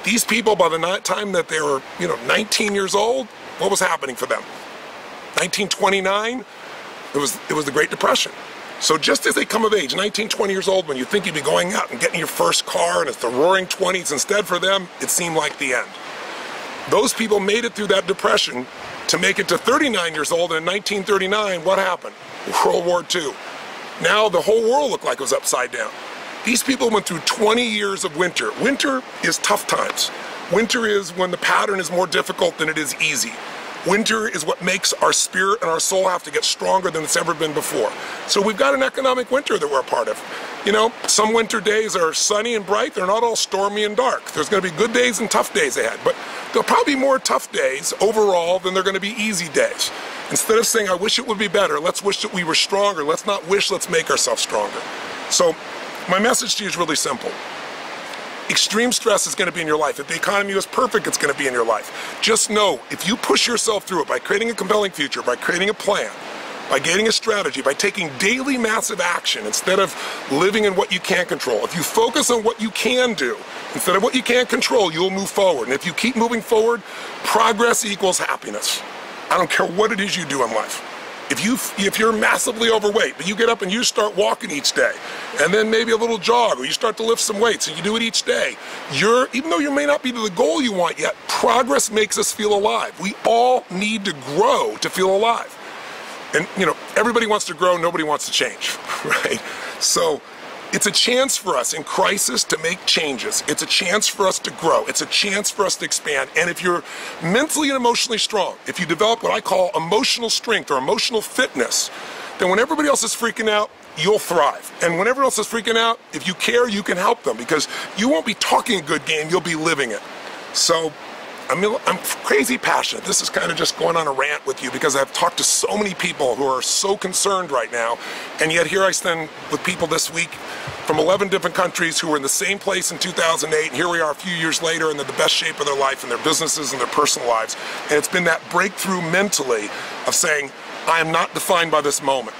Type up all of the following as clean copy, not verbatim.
These people, by the time that they were, 19 years old, what was happening for them? 1929, it was the Great Depression. So just as they come of age, 19, 20 years old, when you think you'd be going out and getting your first car and it's the roaring 20s, instead for them, it seemed like the end. Those people made it through that depression to make it to 39 years old, and in 1939, what happened? World War II. Now the whole world looked like it was upside down. These people went through 20 years of winter. Winter is tough times. Winter is when the pattern is more difficult than it is easy. Winter is what makes our spirit and our soul have to get stronger than it's ever been before. So we've got an economic winter that we're a part of. Some winter days are sunny and bright. They're not all stormy and dark. There's going to be good days and tough days ahead, but there'll probably be more tough days overall than they're going to be easy days. Instead of saying, I wish it would be better, let's wish that we were stronger. Let's not wish, let's make ourselves stronger. So my message to you is really simple. Extreme stress is going to be in your life. If the economy was perfect, it's going to be in your life. Just know, if you push yourself through it by creating a compelling future, by creating a plan, by getting a strategy, by taking daily massive action instead of living in what you can't control. If you focus on what you can do instead of what you can't control, you'll move forward. And if you keep moving forward, progress equals happiness. I don't care what it is you do in life. If you're massively overweight, but you get up and you start walking each day, and then maybe a little jog, or you start to lift some weights, and you do it each day, even though you may not be to the goal you want yet, progress makes us feel alive. We all need to grow to feel alive. And, everybody wants to grow, nobody wants to change, right? So it's a chance for us in crisis to make changes. It's a chance for us to grow. It's a chance for us to expand. And if you're mentally and emotionally strong, if you develop what I call emotional strength or emotional fitness, then when everybody else is freaking out, you'll thrive. And when everyone else is freaking out, if you care, you can help them, because you won't be talking a good game, you'll be living it. So I'm crazy passionate. This is kind of just going on a rant with you because I've talked to so many people who are so concerned right now, and yet here I stand with people this week from 11 different countries who were in the same place in 2008, and here we are a few years later, and they're the best shape of their life and their businesses and their personal lives. And it's been that breakthrough mentally of saying, I am not defined by this moment.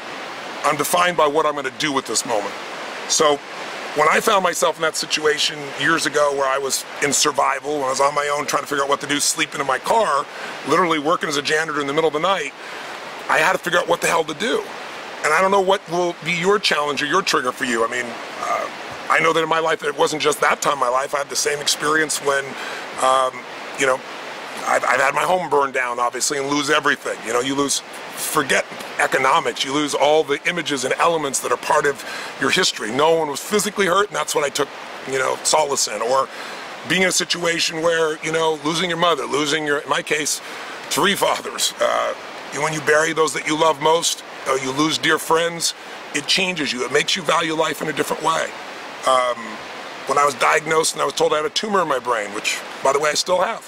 I'm defined by what I'm going to do with this moment. So when I found myself in that situation years ago where I was in survival, when I was on my own trying to figure out what to do, sleeping in my car, literally working as a janitor in the middle of the night, I had to figure out what the hell to do. And I don't know what will be your challenge or your trigger for you. I mean, I know that in my life, it wasn't just that time in my life. I had the same experience when, I've had my home burned down, obviously, and lose everything. Forget economics. You lose all the images and elements that are part of your history. No one was physically hurt, and that's what I took, solace in. Or being in a situation where, losing your mother, in my case, 3 fathers. When you bury those that you love most, you lose dear friends, it changes you. It makes you value life in a different way. When I was diagnosed and I was told I had a tumor in my brain, which, by the way, I still have.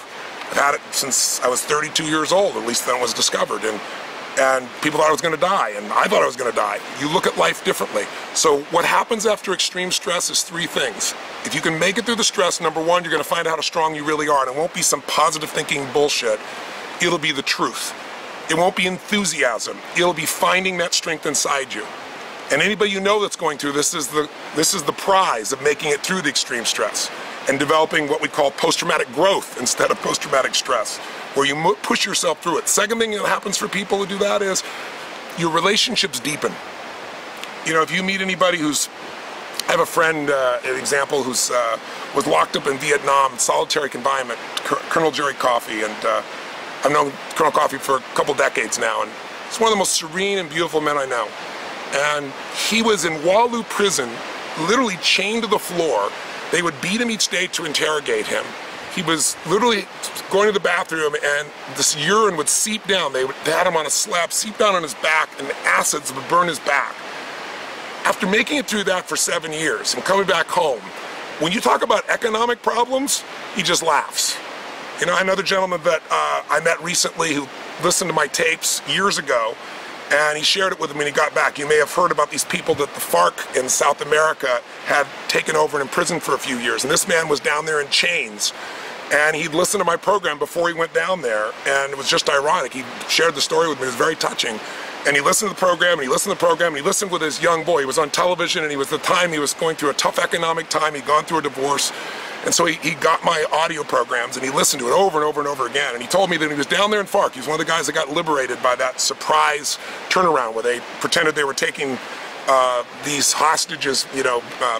I've had it since I was 32 years old, at least then it was discovered. And people thought I was going to die, and I thought I was going to die. You look at life differently. So what happens after extreme stress is 3 things. If you can make it through the stress, number 1, you're going to find out how strong you really are, and it won't be some positive thinking bullshit. It'll be the truth. It won't be enthusiasm. It'll be finding that strength inside you. And anybody you know that's going through this is the prize of making it through the extreme stress and developing what we call post-traumatic growth instead of post-traumatic stress, where you push yourself through it. Second thing that happens for people who do that is your relationships deepen. If you meet anybody I have a friend, an example, who's was locked up in Vietnam, solitary confinement, Colonel Jerry Coffey, and I've known Colonel Coffey for a couple decades now, and he's one of the most serene and beautiful men I know. And he was in Walu prison, literally chained to the floor. They would beat him each day to interrogate him. He was literally going to the bathroom, and this urine would seep down. They had him on a slab, seep down on his back, and the acids would burn his back. After making it through that for 7 years and coming back home, when you talk about economic problems, he just laughs. Another gentleman that I met recently who listened to my tapes years ago, and he shared it with me when he got back. You may have heard about these people that the FARC in South America had taken over and imprisoned for a few years. And this man was down there in chains. And he'd listened to my program before he went down there. And it was just ironic. He shared the story with me. It was very touching. And he listened to the program, and he listened to the program, and he listened with his young boy. He was on television, and he was going through a tough economic time. He'd gone through a divorce. And so he got my audio programs and he listened to it over and over and over again. And he told me that he was down there in FARC. He was one of the guys that got liberated by that surprise turnaround where they pretended they were taking these hostages,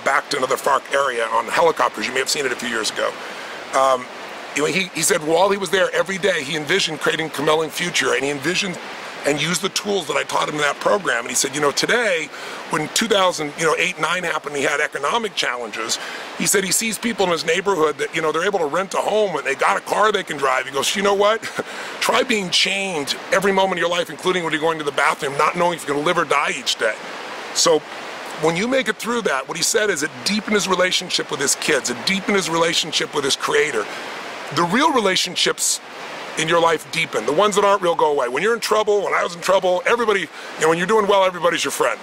back to another FARC area on helicopters. You may have seen it a few years ago. He said while he was there every day, he envisioned creating a compelling future, and he envisioned and used the tools that I taught him in that program. And he said, today, when 2008-9 happened, he had economic challenges. He said he sees people in his neighborhood that, they're able to rent a home and they got a car they can drive. He goes, you know what? Try being chained every moment of your life, including when you're going to the bathroom, not knowing if you're going to live or die each day. So when you make it through that, what he said is it deepened his relationship with his kids, it deepened his relationship with his creator. The real relationships in your life deepen. The ones that aren't real go away. When you're in trouble, when I was in trouble, everybody, when you're doing well, everybody's your friend.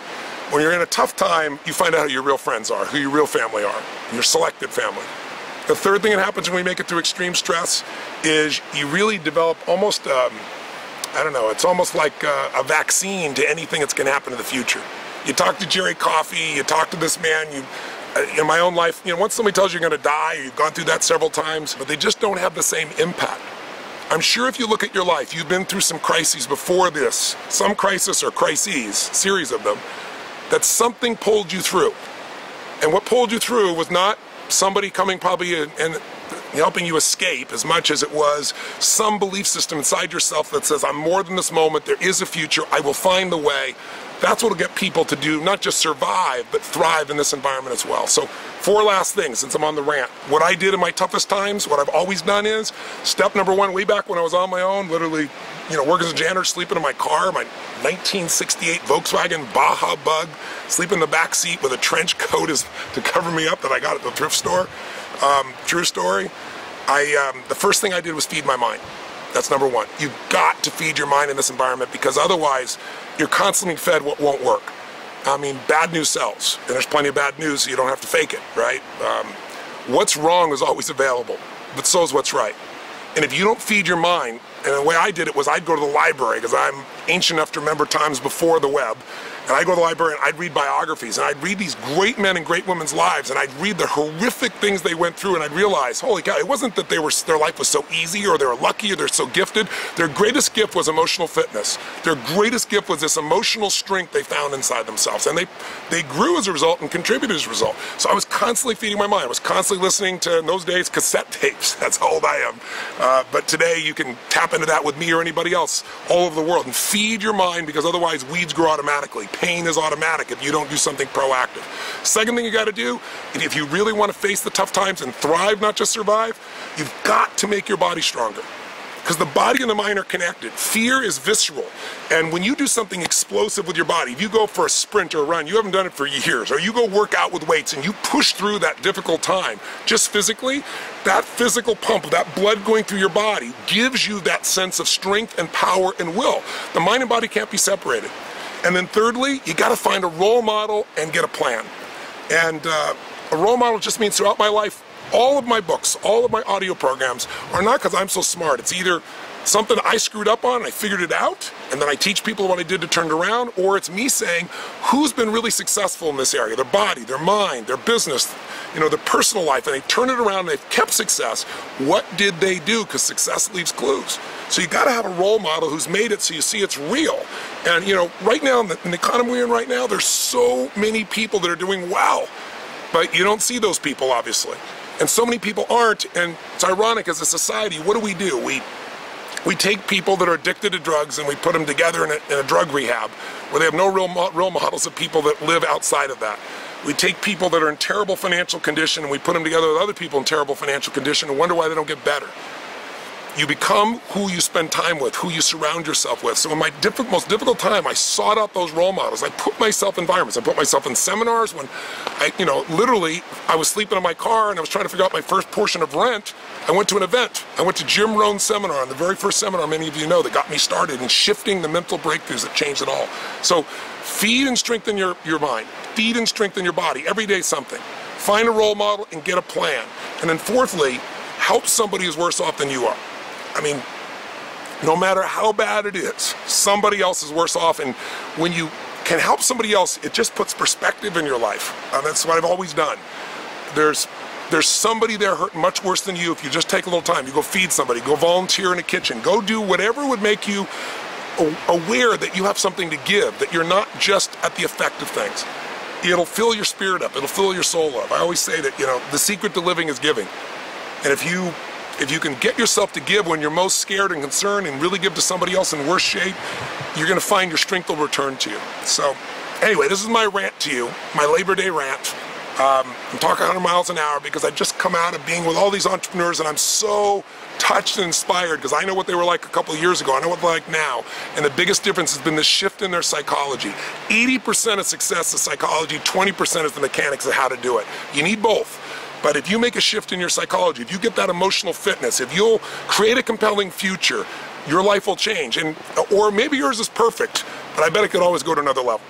When you're in a tough time, you find out who your real friends are, who your real family are, your selected family. The third thing that happens when we make it through extreme stress is you really develop almost, it's almost like a vaccine to anything that's going to happen in the future. You talk to Jerry Coffey, you talk to this man, in my own life, once somebody tells you you're going to die, you've gone through that several times, but they just don't have the same impact. I'm sure if you look at your life, you've been through some crises before this, some crisis or crises, series of them, that something pulled you through. And what pulled you through was not somebody coming probably and helping you escape as much as it was some belief system inside yourself that says, I'm more than this moment, there is a future, I will find the way. That's what will get people to do, not just survive, but thrive in this environment as well. So 4 last things since I'm on the rant. What I did in my toughest times, what I've always done is, step number 1, way back when I was on my own, literally, working as a janitor, sleeping in my car, my 1968 Volkswagen Baja Bug, sleep in the back seat with a trench coat to cover me up that I got at the thrift store. True story. The first thing I did was feed my mind. That's number 1. You've got to feed your mind in this environment because otherwise you're constantly fed what won't work. Bad news sells, and there's plenty of bad news, so you don't have to fake it, right? What's wrong is always available, but so is what's right. And if you don't feed your mind, and the way I did it was I'd go to the library because I'm ancient enough to remember times before the web. And I'd go to the library and I'd read biographies and I'd read these great men and great women's lives and I'd read the horrific things they went through and I'd realize, holy cow, it wasn't that their life was so easy or they were lucky or they're so gifted. Their greatest gift was emotional fitness. Their greatest gift was this emotional strength they found inside themselves. And they grew as a result and contributed as a result. So I was constantly feeding my mind. I was constantly listening to, in those days, cassette tapes. That's how old I am. But today you can tap into that with me or anybody else all over the world and feed your mind because otherwise weeds grow automatically. Pain is automatic if you don't do something proactive. Second thing you got to do, if you really want to face the tough times and thrive, not just survive, you've got to make your body stronger. Because the body and the mind are connected. Fear is visceral. And when you do something explosive with your body, if you go for a sprint or a run, you haven't done it for years, or you go work out with weights and you push through that difficult time, just physically, that physical pump of that blood going through your body gives you that sense of strength and power and will. The mind and body can't be separated. And then thirdly, you got to find a role model and get a plan. And a role model just means throughout my life, all of my books, all of my audio programs are not because I'm so smart. It's either something I screwed up on and I figured it out, and then I teach people what I did to turn it around, or it's me saying who's been really successful in this area, their body, their mind, their business, their personal life, and they turn it around and they've kept success. What did they do? Because success leaves clues. So you got to have a role model who's made it so you see it's real. And right now in the economy we're in right now, there's so many people that are doing well, but you don't see those people obviously. And so many people aren't, and it's ironic as a society, what do? We take people that are addicted to drugs and we put them together in a drug rehab where they have no real models of people that live outside of that. We take people that are in terrible financial condition and we put them together with other people in terrible financial condition and wonder why they don't get better. You become who you spend time with, who you surround yourself with. So in my most difficult time, I sought out those role models. I put myself in environments. I put myself in seminars when literally I was sleeping in my car and I was trying to figure out my first portion of Rent. I went to an event. I went to Jim Rohn's seminar, the very first seminar many of you know that got me started in shifting the mental breakthroughs that changed it all. So feed and strengthen your mind. Feed and strengthen your body. Every day something. Find a role model and get a plan. And then fourthly, help somebody who's worse off than you are. No matter how bad it is, somebody else is worse off, and when you can help somebody else, it just puts perspective in your life. That's what I've always done. There's There's somebody there hurting much worse than you if you just take a little time. You go feed somebody, go volunteer in a kitchen, go do whatever would make you aware that you have something to give, that you're not just at the effect of things. It'll fill your spirit up, it'll fill your soul up. I always say that, the secret to living is giving. And if you can get yourself to give when you're most scared and concerned and really give to somebody else in worse shape, you're gonna find your strength will return to you. So anyway, this is my rant to you, my Labor Day rant. I'm talking 100 miles an hour because I just come out of being with all these entrepreneurs and I'm so touched and inspired because I know what they were like a couple of years ago. I know what they're like now. And the biggest difference has been this shift in their psychology. 80% of success is psychology, 20% is the mechanics of how to do it. You need both. But if you make a shift in your psychology, if you get that emotional fitness, if you'll create a compelling future, your life will change. Or maybe yours is perfect, but I bet it could always go to another level.